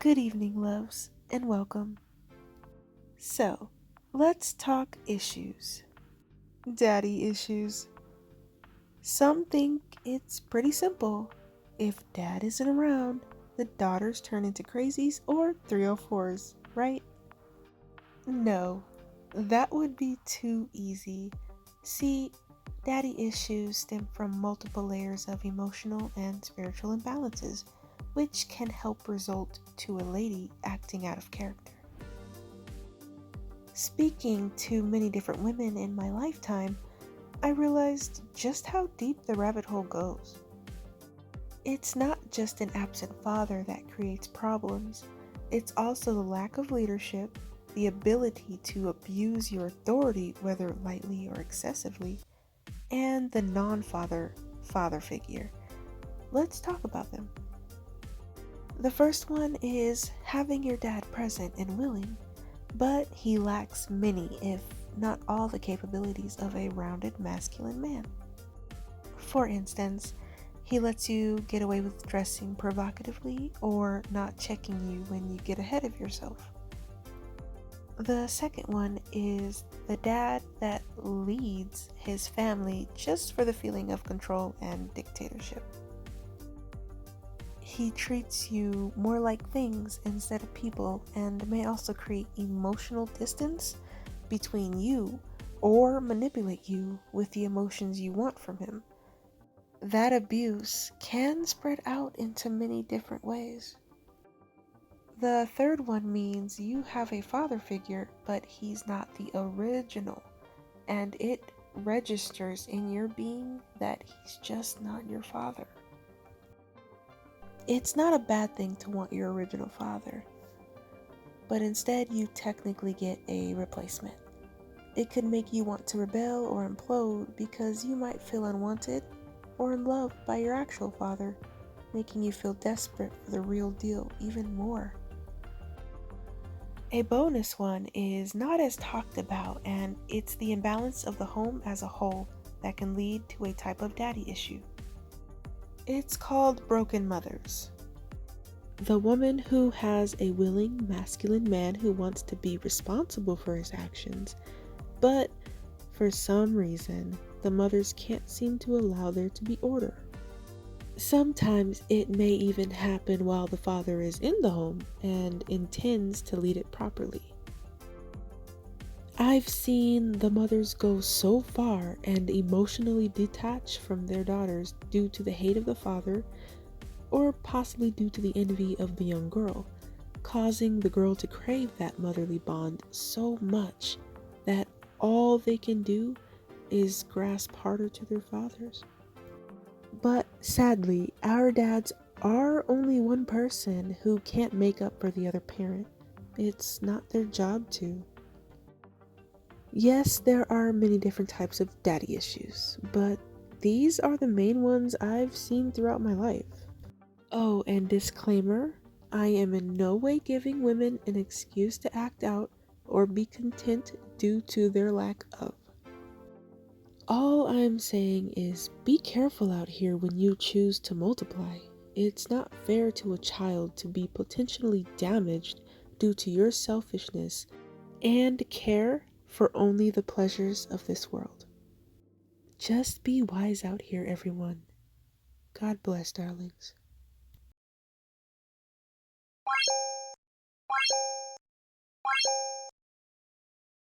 Good evening, loves, and welcome. So, let's talk issues. Daddy issues. Some think it's pretty simple. If dad isn't around, the daughters turn into crazies or 304s, right? No, that would be too easy. See, daddy issues stem from multiple layers of emotional and spiritual imbalances, which can help result to a lady acting out of character. Speaking to many different women in my lifetime, I realized just how deep the rabbit hole goes. It's not just an absent father that creates problems, it's also the lack of leadership, the ability to abuse your authority, whether lightly or excessively, and the non-father father figure. Let's talk about them. The first one is having your dad present and willing, but he lacks many, if not all, the capabilities of a rounded masculine man. For instance, he lets you get away with dressing provocatively or not checking you when you get ahead of yourself. The second one is the dad that leads his family just for the feeling of control and dictatorship. He treats you more like things instead of people and may also create emotional distance between you or manipulate you with the emotions you want from him. That abuse can spread out into many different ways. The third one means you have a father figure, but he's not the original, and it registers in your being that he's just not your father. It's not a bad thing to want your original father, but instead you technically get a replacement. It could make you want to rebel or implode because you might feel unwanted or unloved by your actual father, making you feel desperate for the real deal even more. A bonus one is not as talked about, and it's the imbalance of the home as a whole that can lead to a type of daddy issue. It's called broken mothers. The woman who has a willing masculine man who wants to be responsible for his actions, but for some reason, the mothers can't seem to allow there to be order. Sometimes it may even happen while the father is in the home and intends to lead it properly. I've seen the mothers go so far and emotionally detach from their daughters due to the hate of the father, or possibly due to the envy of the young girl, causing the girl to crave that motherly bond so much that all they can do is grasp harder to their fathers. But sadly, our dads are only one person who can't make up for the other parent. It's not their job to. Yes, there are many different types of daddy issues, but these are the main ones I've seen throughout my life. Oh, and disclaimer, I am in no way giving women an excuse to act out or be content due to their lack of. All I'm saying is be careful out here when you choose to multiply. It's not fair to a child to be potentially damaged due to your selfishness and care for only the pleasures of this world. Just be wise out here, everyone. God bless, darlings.